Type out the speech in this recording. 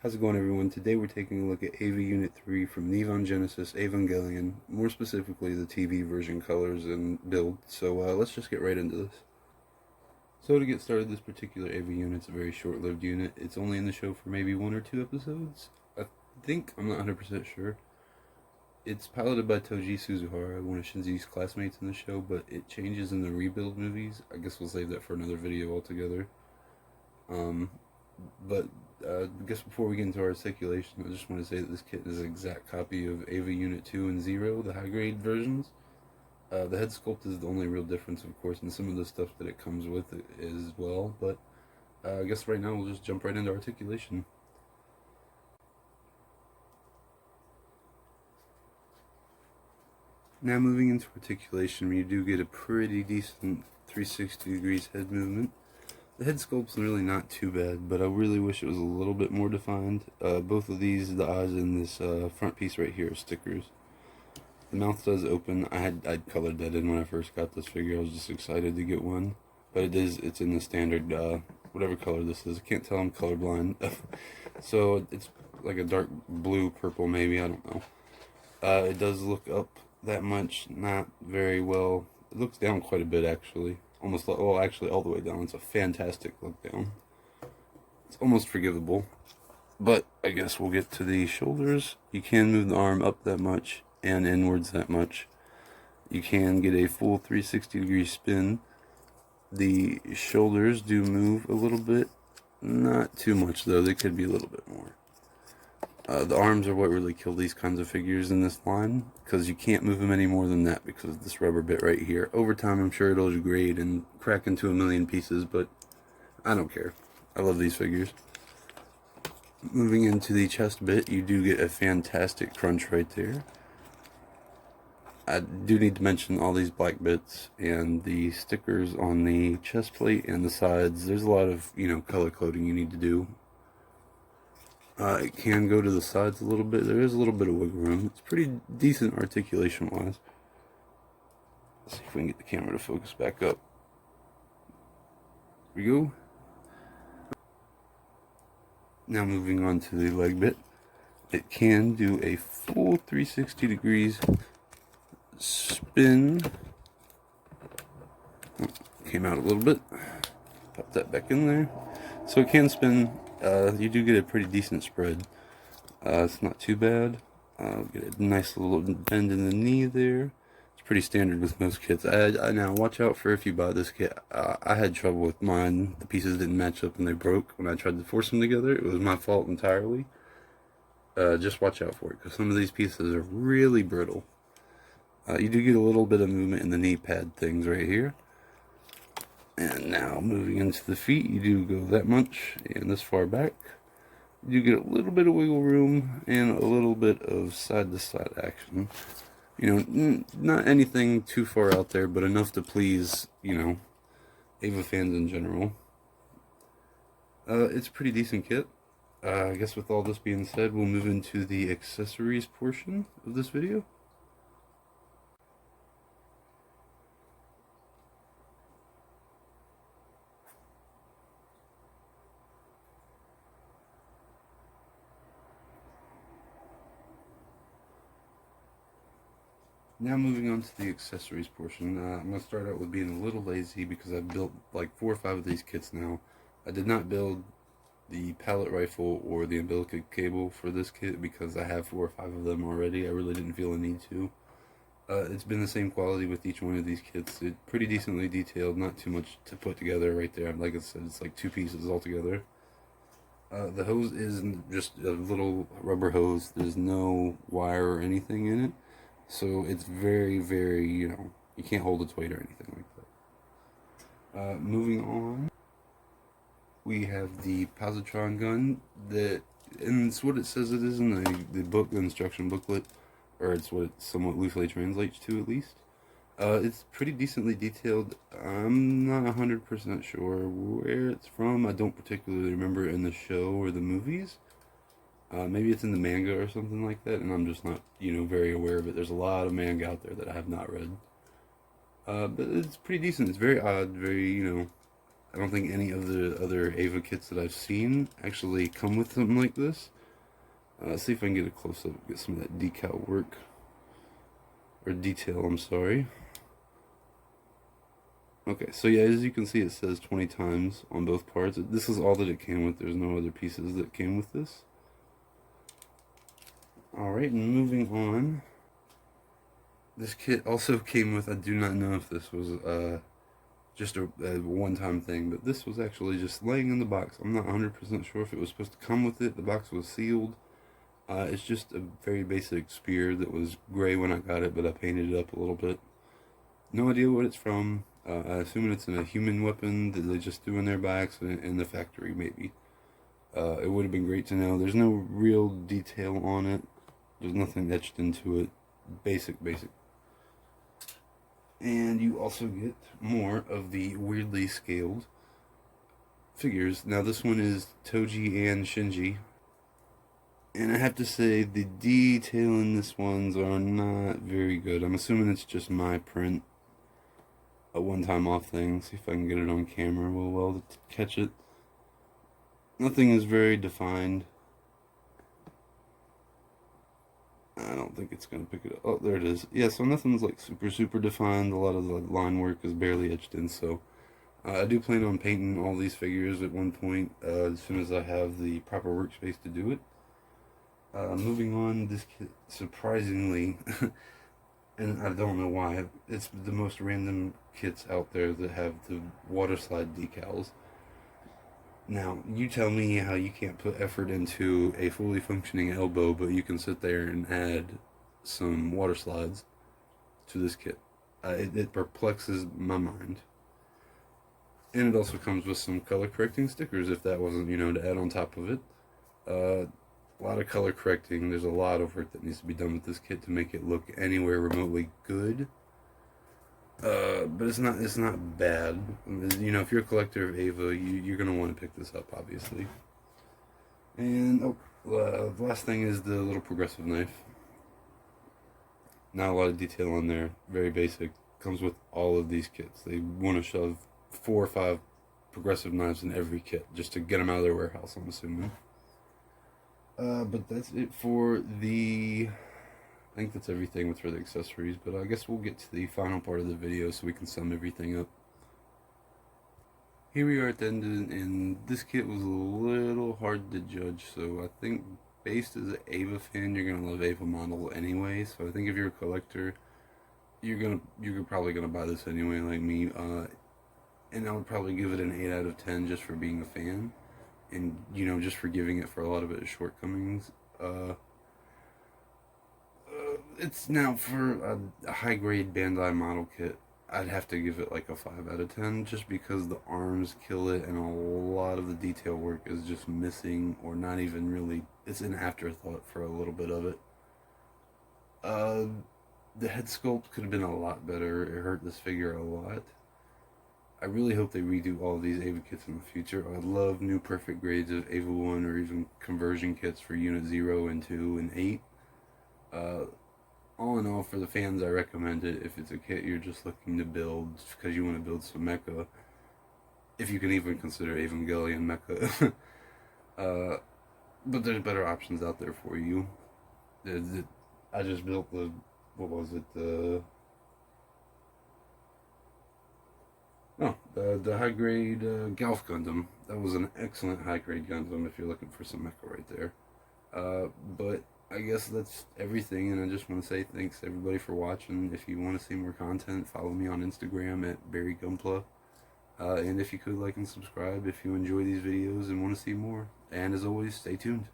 How's it going, everyone? Today we're taking a look at AV Unit 3 from Neon Genesis Evangelion, more specifically the TV version colors and build. So let's just get right into this. So to get started, this particular AV unit's a very short-lived unit. It's only in the show for maybe 1 or 2 episodes. I think, I'm not 100% sure. It's piloted by Toji Suzuhara, one of Shinji's classmates in the show, but it changes in the rebuild movies. I guess we'll save that for another video altogether. I guess before we get into our articulation, I just want to say that this kit is an exact copy of AVA Unit 2 and 0, the high-grade versions. The head sculpt is the only real difference, of course, and some of the stuff that it comes with as well, but I guess right now we'll just jump right into articulation. Now moving into articulation, you do get a pretty decent 360 degrees head movement. The head sculpt's really not too bad, but I really wish it was a little bit more defined. Both of these, the eyes in this front piece right here, are stickers. The mouth does open. I'd colored that in when I first got this figure. I was just excited to get one, but it's in the standard whatever color this is. I can't tell, I'm colorblind. So it's like a dark blue, purple maybe, I don't know. It does look up that much, not very well. It looks down quite a bit actually. Almost, well, actually all the way down. It's a fantastic look down. It's almost forgivable. But I guess we'll get to the shoulders. You can move the arm up that much and inwards that much. You can get a full 360 degree spin. The shoulders do move a little bit. Not too much though. They could be a little bit more. The arms are what really kill these kinds of figures in this line, because you can't move them any more than that because of this rubber bit right here. Over time, I'm sure it'll degrade and crack into a million pieces, but I don't care. I love these figures. Moving into the chest bit, you do get a fantastic crunch right there. I do need to mention all these black bits and the stickers on the chest plate and the sides. There's a lot of, color coding you need to do. It can go to the sides a little bit. There is a little bit of wiggle room. It's pretty decent articulation-wise. Let's see if we can get the camera to focus back up. Here we go. Now moving on to the leg bit. It can do a full 360 degrees spin. Oh, came out a little bit. Pop that back in there. So it can spin. You do get a pretty decent spread. It's not too bad. Get a nice little bend in the knee there. It's pretty standard with most kits. Now watch out for if you buy this kit. I had trouble with mine. The pieces didn't match up and they broke when I tried to force them together. It was my fault entirely. Just watch out for it, because some of these pieces are really brittle. You do get a little bit of movement in the knee pad things right here. And now moving into the feet, you do go that much and this far back. You get a little bit of wiggle room and a little bit of side-to-side action. Not anything too far out there, but enough to please, Ava fans in general. It's a pretty decent kit. I guess with all this being said, we'll move into the accessories portion of this video. Now moving on to the accessories portion, I'm going to start out with being a little lazy because I've built like 4 or 5 of these kits now. I did not build the pallet rifle or the umbilical cable for this kit because I have 4 or 5 of them already. I really didn't feel a need to. It's been the same quality with each one of these kits. It's pretty decently detailed, not too much to put together right there. Like I said, it's like 2 pieces all together. The hose is just a little rubber hose. There's no wire or anything in it. So it's very, very, you can't hold its weight or anything like that. Moving on, we have the positron gun, and it's what it says it is in the book, the instruction booklet, or it's what it somewhat loosely translates to at least. It's pretty decently detailed. I'm not 100% sure where it's from. I don't particularly remember it in the show or the movies. Maybe it's in the manga or something like that, and I'm just not, very aware of it. There's a lot of manga out there that I have not read. But it's pretty decent. It's very odd, very, I don't think any of the other Ava kits that I've seen actually come with something like this. See if I can get a close-up, get some of that decal work. Or detail, I'm sorry. Okay, so yeah, as you can see, it says 20 times on both parts. This is all that it came with. There's no other pieces that came with this. Alright, and moving on. This kit also came with, I do not know if this was just a one-time thing, but this was actually just laying in the box. I'm not 100% sure if it was supposed to come with it. The box was sealed. It's just a very basic spear that was gray when I got it, but I painted it up a little bit. No idea what it's from. I assume it's a human weapon that they just threw in there by accident in the factory, maybe. It would have been great to know. There's no real detail on it. There's nothing etched into it. Basic. And you also get more of the weirdly scaled figures. Now this one is Toji and Shinji. And I have to say, the detail in this ones are not very good. I'm assuming it's just my print. A one-time off thing. See if I can get it on camera real well to catch it. Nothing is very defined. I don't think it's going to pick it up. Oh, there it is. Yeah, so nothing's like super defined. A lot of the line work is barely etched in, so I do plan on painting all these figures at one point as soon as I have the proper workspace to do it. Moving on, this kit, surprisingly, and I don't know why, it's the most random kits out there that have the water slide decals. Now, you tell me how you can't put effort into a fully functioning elbow, but you can sit there and add some water slides to this kit. It perplexes my mind. And it also comes with some color correcting stickers, if that wasn't, to add on top of it. A lot of color correcting. There's a lot of work that needs to be done with this kit to make it look anywhere remotely good. But it's not bad. If you're a collector of Ava, you're gonna want to pick this up, obviously. And the last thing is the little progressive knife. Not a lot of detail on there. Very basic. Comes with all of these kits. They want to shove 4 or 5 progressive knives in every kit just to get them out of their warehouse, I'm assuming. But that's it for the... I think that's everything for the accessories, but I guess we'll get to the final part of the video so we can sum everything up. Here we are at the end, and this kit was a little hard to judge, so I think based as an Ava fan, you're going to love Ava model anyway, so I think if you're a collector, you're probably going to buy this anyway, like me, and I would probably give it an 8 out of 10 just for being a fan, and, just forgiving it for a lot of its shortcomings. It's now for a high-grade Bandai model kit. I'd have to give it like a 5 out of 10 just because the arms kill it and a lot of the detail work is just missing or not even really. It's an afterthought for a little bit of it. The head sculpt could have been a lot better. It hurt this figure a lot. I really hope they redo all of these Ava kits in the future. I'd love new perfect grades of Ava 1 or even conversion kits for Unit 0 and 2 and 8. All in all, for the fans, I recommend it if it's a kit you're just looking to build because you want to build some mecha. If you can even consider Evangelion mecha. But there's better options out there for you. I just built the, what was it, the high-grade Galf Gundam. That was an excellent high-grade Gundam if you're looking for some mecha right there. But I guess that's everything, and I just want to say thanks everybody for watching. If you want to see more content, follow me on Instagram at BarryGumpla. And if you could, like and subscribe if you enjoy these videos and want to see more. And as always, stay tuned.